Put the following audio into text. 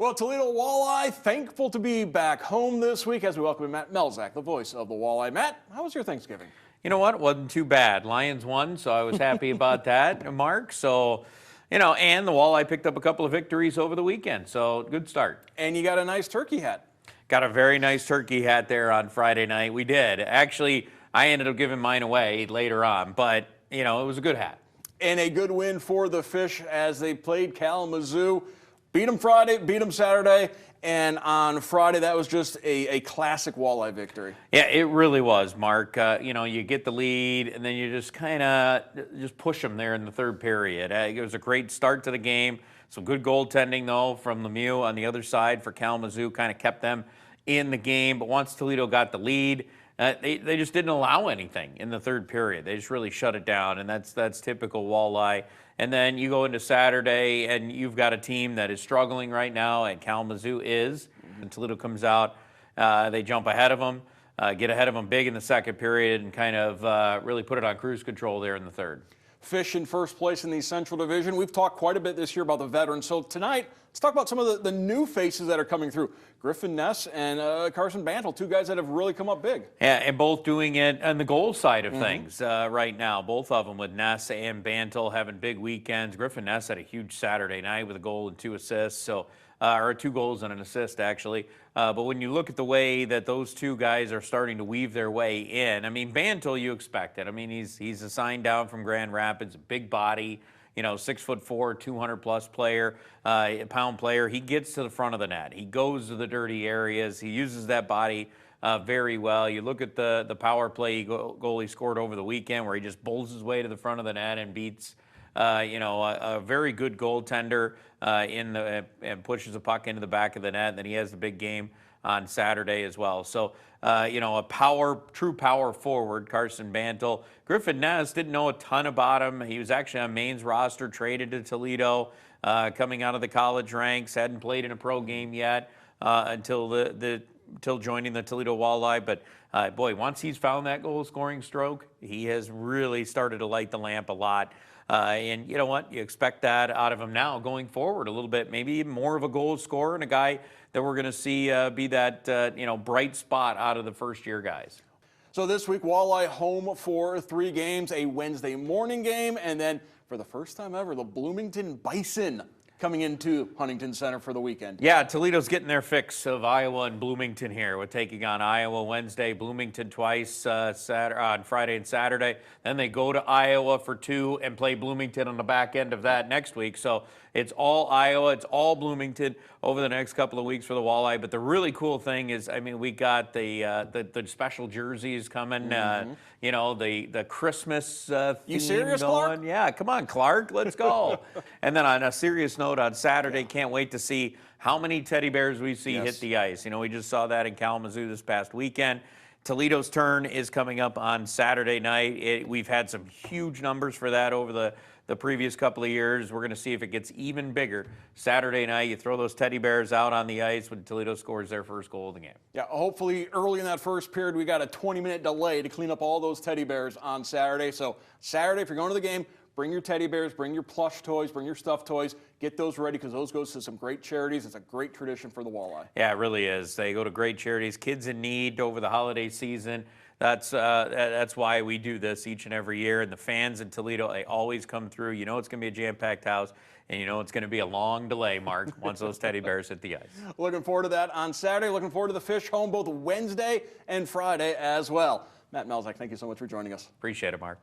Well, Toledo Walleye, thankful to be back home this week as we welcome Matt Melzak, the voice of the Walleye. Matt, how was your Thanksgiving? You know what? It wasn't too bad. Lions won, so I was happy about that, Mark. So, and the Walleye picked up a couple of victories over the weekend, so good start. And you got a nice turkey hat. Got a very nice turkey hat there on Friday night. We did. Actually, I ended up giving mine away later on, but, it was a good hat. And a good win for the Fish as they played Kalamazoo. Beat them Friday, beat them Saturday, and on Friday that was just a classic Walleye victory. Yeah, it really was, Mark. You get the lead, and then you just kind of just push them there in the third period. It was a great start to the game. Some good goaltending, though, from Lemieux on the other side for Kalamazoo, kind of kept them in the game. But once Toledo got the lead, they just didn't allow anything in the third period. They just really shut it down, and that's typical Walleye. And then you go into Saturday, and you've got a team that is struggling right now, and Kalamazoo is. And Toledo comes out, they jump ahead of them, get ahead of them big in the second period, and kind of really put it on cruise control there in the third. Fish in first place in the Central Division. We've talked quite a bit this year about the veterans. So tonight, let's talk about some of the new faces that are coming through. Griffin Ness and Carson Bantle, two guys that have really come up big. Yeah, and both doing it on the goal side of things right now. Both of them with Ness and Bantle having big weekends. Griffin Ness had a huge Saturday night with a goal and 2 assists. So, or 2 goals and an assist, actually. But when you look at the way that those two guys are starting to weave their way in, I mean, Bantle, you expect it. I mean, he's assigned down from Grand Rapids, a big body, 6'4", 200-plus player, pound player. He gets to the front of the net. He goes to the dirty areas. He uses that body very well. You look at the power play goal he scored over the weekend where he just bowls his way to the front of the net and beats a very good goaltender and pushes the puck into the back of the net. And then he has the big game on Saturday as well. So, a true power forward, Carson Bantle. Griffin Ness, didn't know a ton about him. He was actually on Maine's roster, traded to Toledo, coming out of the college ranks. Hadn't played in a pro game yet until joining the Toledo Walleye. But boy, once he's found that goal scoring stroke, he has really started to light the lamp a lot. And you know what? You expect that out of him now going forward a little bit, maybe even more of a goal scorer and a guy that we're going to see be that, bright spot out of the first-year guys. So this week, Walleye home for 3 games, a Wednesday morning game, and then for the first time ever, the Bloomington Bison coming into Huntington Center for the weekend. Yeah, Toledo's getting their fix of Iowa and Bloomington here. We're taking on Iowa Wednesday, Bloomington twice on Friday and Saturday. Then they go to Iowa for 2 and play Bloomington on the back end of that next week. So it's all Iowa, it's all Bloomington over the next couple of weeks for the Walleye. But the really cool thing is, I mean, we got the special jerseys coming, the Christmas theme You serious, going. Clark? Yeah, come on, Clark, let's go. And then on a serious note, on Saturday, can't wait to see how many teddy bears we see hit the ice. We just saw that in Kalamazoo this past weekend. Toledo's turn is coming up on Saturday night. We've had some huge numbers for that over the previous couple of years. We're going to see if it gets even bigger. Saturday night, you throw those teddy bears out on the ice when Toledo scores their first goal of the game. Yeah, hopefully early in that first period, we got a 20-minute delay to clean up all those teddy bears on Saturday. So Saturday, if you're going to the game, bring your teddy bears, bring your plush toys, bring your stuffed toys. Get those ready because those goes to some great charities. It's a great tradition for the Walleye. Yeah, it really is. They go to great charities. Kids in need over the holiday season. That's why we do this each and every year. And the fans in Toledo, they always come through. It's going to be a jam-packed house. And it's going to be a long delay, Mark, once those teddy bears hit the ice. Looking forward to that on Saturday. Looking forward to the Fish home both Wednesday and Friday as well. Matt Melzak, thank you so much for joining us. Appreciate it, Mark.